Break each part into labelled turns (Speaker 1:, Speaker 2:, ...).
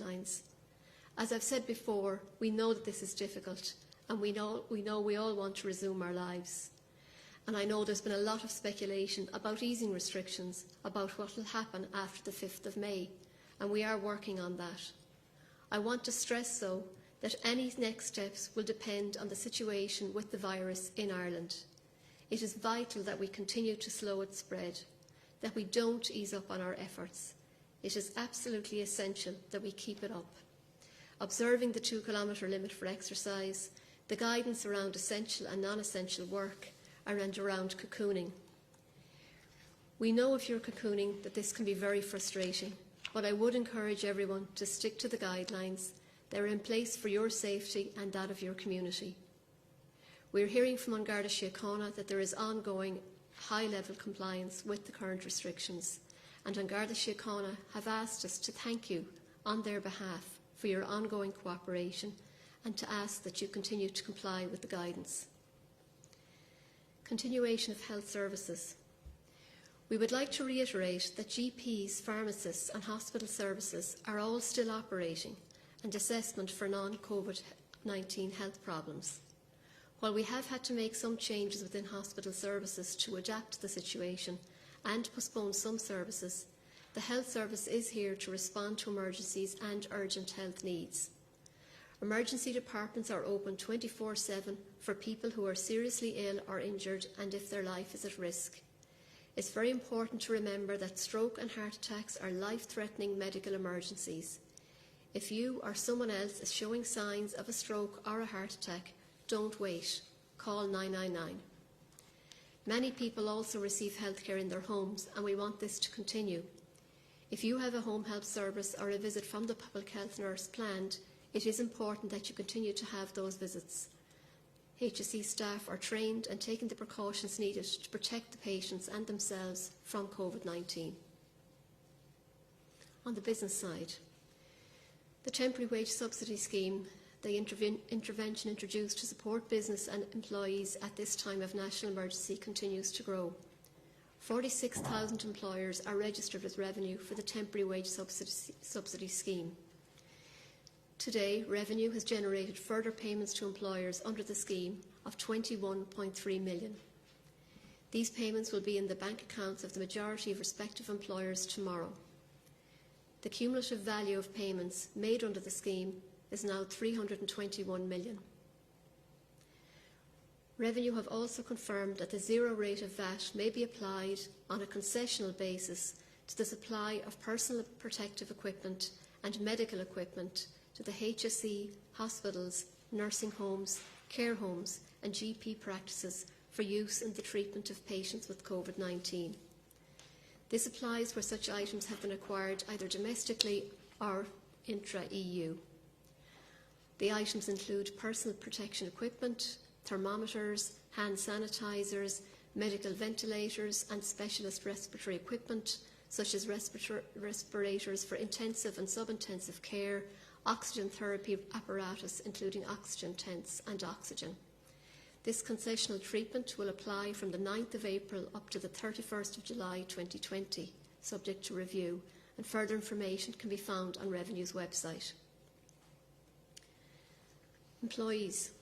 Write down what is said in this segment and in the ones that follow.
Speaker 1: guidelines. As I've said before, we know that this is difficult, and we know we all want to resume our lives. And I know there's been a lot of speculation about easing restrictions, about what will happen after the 5th of May, and we are working on that. I want to stress, though, that any next steps will depend on the situation with the virus in Ireland. It is vital that we continue to slow its spread, that we don't ease up on our efforts. It is absolutely essential that we keep it up. Observing the 2-kilometre limit for exercise, the guidance around essential and non-essential work, and around cocooning. We know if you're cocooning that this can be very frustrating, but I would encourage everyone to stick to the guidelines. They're in place for your safety and that of your community. We're hearing from An Garda Síochána that there is ongoing high-level compliance with the current restrictions, and An Garda Síochána have asked us to thank you on their behalf for your ongoing cooperation and to ask that you continue to comply with the guidance. Continuation of health services. We would like to reiterate that GPs, pharmacists and hospital services are all still operating, and assessment for non-COVID-19 health problems. While we have had to make some changes within hospital services to adapt to the situation and postpone some services, the health service is here to respond to emergencies and urgent health needs. Emergency departments are open 24/7 for people who are seriously ill or injured and if their life is at risk. It's very important to remember that stroke and heart attacks are life-threatening medical emergencies. If you or someone else is showing signs of a stroke or a heart attack, don't wait. Call 999. Many people also receive healthcare in their homes, and we want this to continue. If you have a home health service or a visit from the public health nurse planned, it is important that you continue to have those visits. HSE staff are trained and taking the precautions needed to protect the patients and themselves from COVID-19. On the business side, the temporary wage subsidy scheme, the intervention introduced to support business and employees at this time of national emergency, continues to grow. 46,000 employers are registered with Revenue for the temporary wage subsidy scheme. Today, Revenue has generated further payments to employers under the scheme of €21.3 million. These payments will be in the bank accounts of the majority of respective employers tomorrow. The cumulative value of payments made under the scheme is now €321 million. Revenue have also confirmed that the zero rate of VAT may be applied on a concessional basis to the supply of personal protective equipment and medical equipment to the HSE, hospitals, nursing homes, care homes and GP practices for use in the treatment of patients with COVID-19. This applies where such items have been acquired either domestically or intra-EU. The items include personal protection equipment, thermometers, hand sanitisers, medical ventilators and specialist respiratory equipment such as respirators for intensive and sub-intensive care, oxygen therapy apparatus including oxygen tents and oxygen. This concessional treatment will apply from the 9th of April up to the 31st of July 2020, subject to review, and further information can be found on Revenue's website. Employees.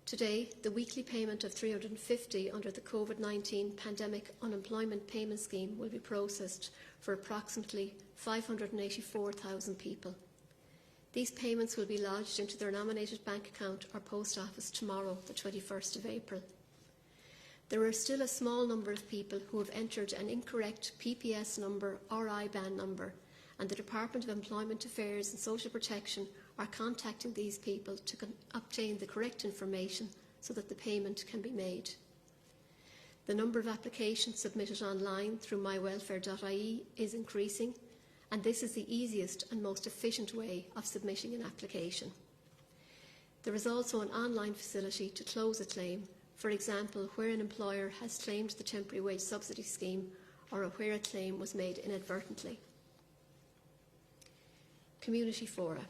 Speaker 1: Today, the weekly payment of $350 under the COVID-19 Pandemic Unemployment Payment Scheme will be processed for approximately 584,000 people. These payments will be lodged into their nominated bank account or post office tomorrow, the 21st of April. There are still a small number of people who have entered an incorrect PPS number or IBAN number, and the Department of Employment Affairs and Social Protection are contacting these people to obtain the correct information so that the payment can be made. The number of applications submitted online through mywelfare.ie is increasing, and this is the easiest and most efficient way of submitting an application. There is also an online facility to close a claim, for example, where an employer has claimed the temporary wage subsidy scheme or where a claim was made inadvertently. Community fora.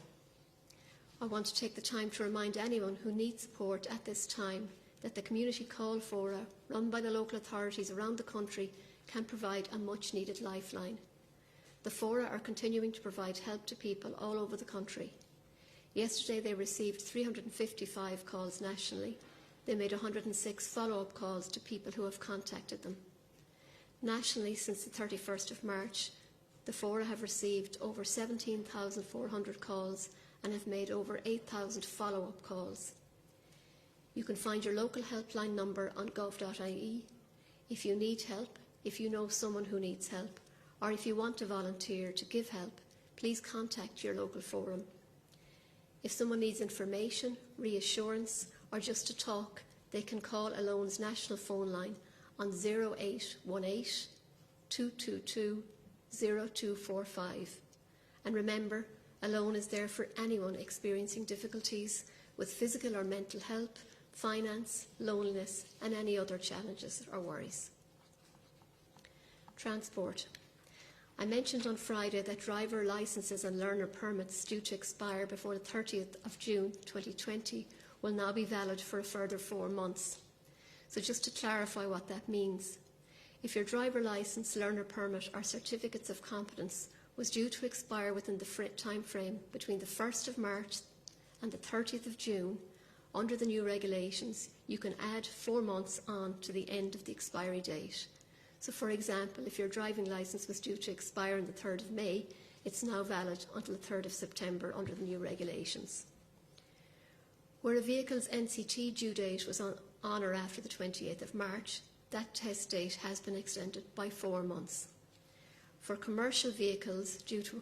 Speaker 1: I want to take the time to remind anyone who needs support at this time that the community call fora run by the local authorities around the country can provide a much-needed lifeline. the Fora are continuing to provide help to people all over the country. Yesterday they received 355 calls nationally. They made 106 follow-up calls to people who have contacted them. Nationally, since the 31st of March, the Fora have received over 17,400 calls and have made over 8,000 follow-up calls. You can find your local helpline number on gov.ie. If you need help, if you know someone who needs help, or if you want to volunteer to give help, please contact your local forum. If someone needs information, reassurance, or just to talk, they can call Alone's national phone line on 0818 222 0245. And remember, Alone is there for anyone experiencing difficulties with physical or mental health, finance, loneliness, and any other challenges or worries. Transport. I mentioned on Friday that driver licences and learner permits due to expire before the 30th of June 2020 will now be valid for a further 4 months. So just to clarify what that means, if your driver licence, learner permit or certificates of competence was due to expire within the time frame between the 1st of March and the 30th of June, under the new regulations, you can add 4 months on to the end of the expiry date. So, for example, if your driving licence was due to expire on the 3rd of May, it's now valid until the 3rd of September under the new regulations. Where a vehicle's NCT due date was on or after the 28th of March, that test date has been extended by 4 months. For commercial vehicles due to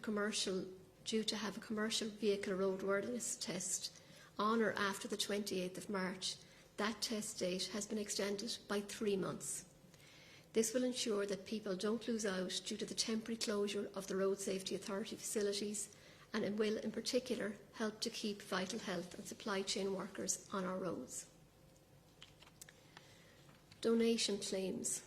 Speaker 1: have a commercial vehicle roadworthiness test on or after the 28th of March, that test date has been extended by 3 months. This will ensure that people don't lose out due to the temporary closure of the Road Safety Authority facilities, and it will in particular help to keep vital health and supply chain workers on our roads. Donation claims.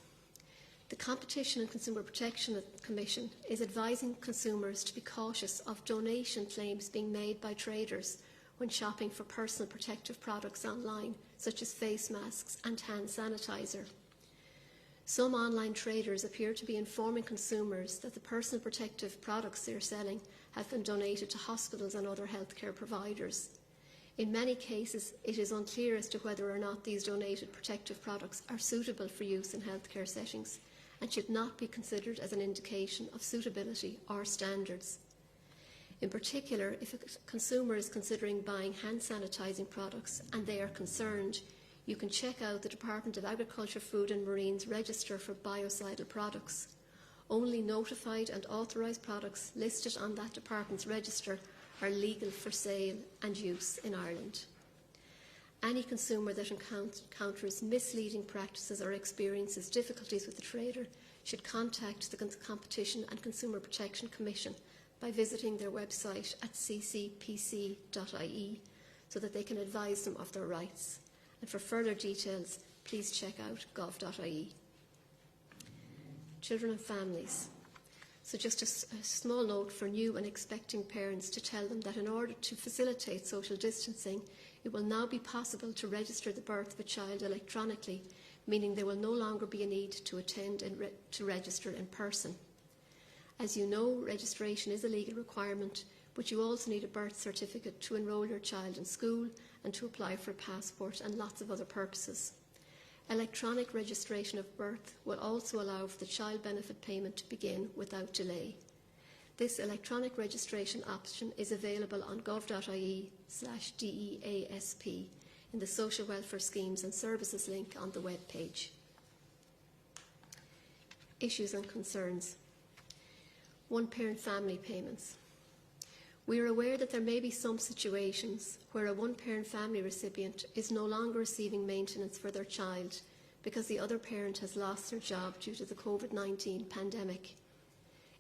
Speaker 1: The Competition and Consumer Protection Commission is advising consumers to be cautious of donation claims being made by traders when shopping for personal protective products online, such as face masks and hand sanitizer. Some online traders appear to be informing consumers that the personal protective products they are selling have been donated to hospitals and other healthcare providers. In many cases, it is unclear as to whether or not these donated protective products are suitable for use in healthcare settings and should not be considered as an indication of suitability or standards. In particular, if a consumer is considering buying hand sanitising products and they are concerned, you can check out the Department of Agriculture, Food and Marine's register for biocidal products. Only notified and authorised products listed on that department's register are legal for sale and use in Ireland. Any consumer that encounters misleading practices or experiences difficulties with the trader should contact the Competition and Consumer Protection Commission by visiting their website at ccpc.ie so that they can advise them of their rights. And for further details, please check out gov.ie. Children and families. So just a small note for new and expecting parents to tell them that in order to facilitate social distancing, it will now be possible to register the birth of a child electronically, meaning there will no longer be a need to attend and to register in person. As you know, registration is a legal requirement, but you also need a birth certificate to enrol your child in school and to apply for a passport and lots of other purposes. Electronic registration of birth will also allow for the child benefit payment to begin without delay. This electronic registration option is available on gov.ie/DEASP in the Social Welfare Schemes and Services link on the web page. Issues and concerns. One-parent family payments. We are aware that there may be some situations where a one-parent family recipient is no longer receiving maintenance for their child because the other parent has lost their job due to the COVID-19 pandemic.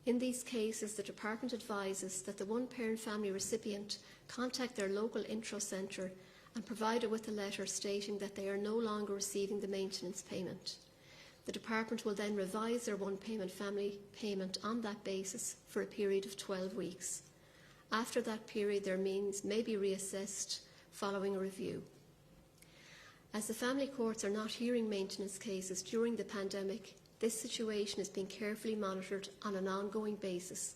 Speaker 1: In these cases, the Department advises that the one-parent family recipient contact their local intro centre and provide it with a letter stating that they are no longer receiving the maintenance payment. The Department will then revise their one-parent family payment on that basis for a period of 12 weeks. After that period, their means may be reassessed following a review. As the family courts are not hearing maintenance cases during the pandemic, this situation is being carefully monitored on an ongoing basis,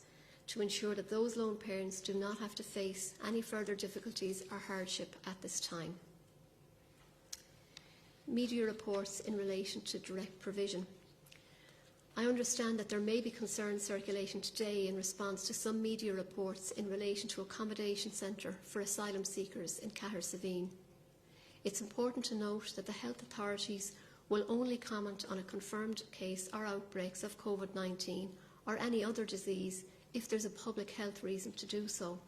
Speaker 1: to ensure that those lone parents do not have to face any further difficulties or hardship at this time. Media reports in relation to direct provision. I understand that there may be concerns circulating today in response to some media reports in relation to accommodation centre for asylum seekers in Cahersiveen. It's important to note that the health authorities will only comment on a confirmed case or outbreaks of COVID-19 or any other disease if there's a public health reason to do so.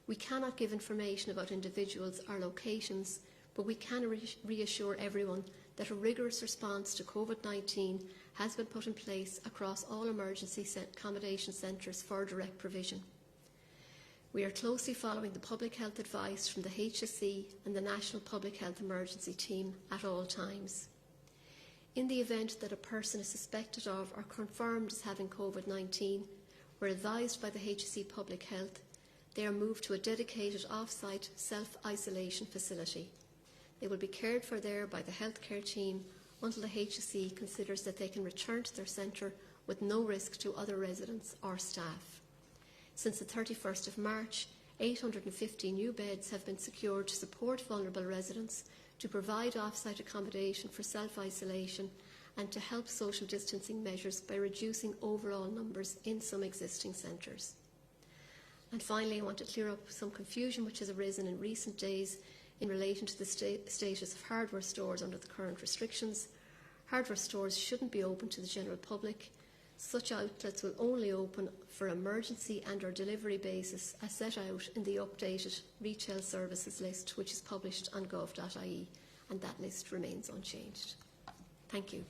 Speaker 1: We cannot give information about individuals or locations, but we can reassure everyone that a rigorous response to COVID-19 has been put in place across all emergency accommodation centres for direct provision. We are closely following the public health advice from the HSE and the National Public Health Emergency Team at all times. In the event that a person is suspected of or confirmed as having COVID-19, we're advised by the HSE Public Health they are moved to a dedicated off-site self-isolation facility. They will be cared for there by the healthcare team until the HSE considers that they can return to their centre with no risk to other residents or staff. Since the 31st of March, 850 new beds have been secured to support vulnerable residents, to provide off-site accommodation for self-isolation and to help social distancing measures by reducing overall numbers in some existing centres. And finally, I want to clear up some confusion which has arisen in recent days in relation to the status of hardware stores under the current restrictions. Hardware stores shouldn't be open to the general public. Such outlets will only open for emergency and/or delivery basis as set out in the updated retail services list which is published on gov.ie, and that list remains unchanged. Thank you.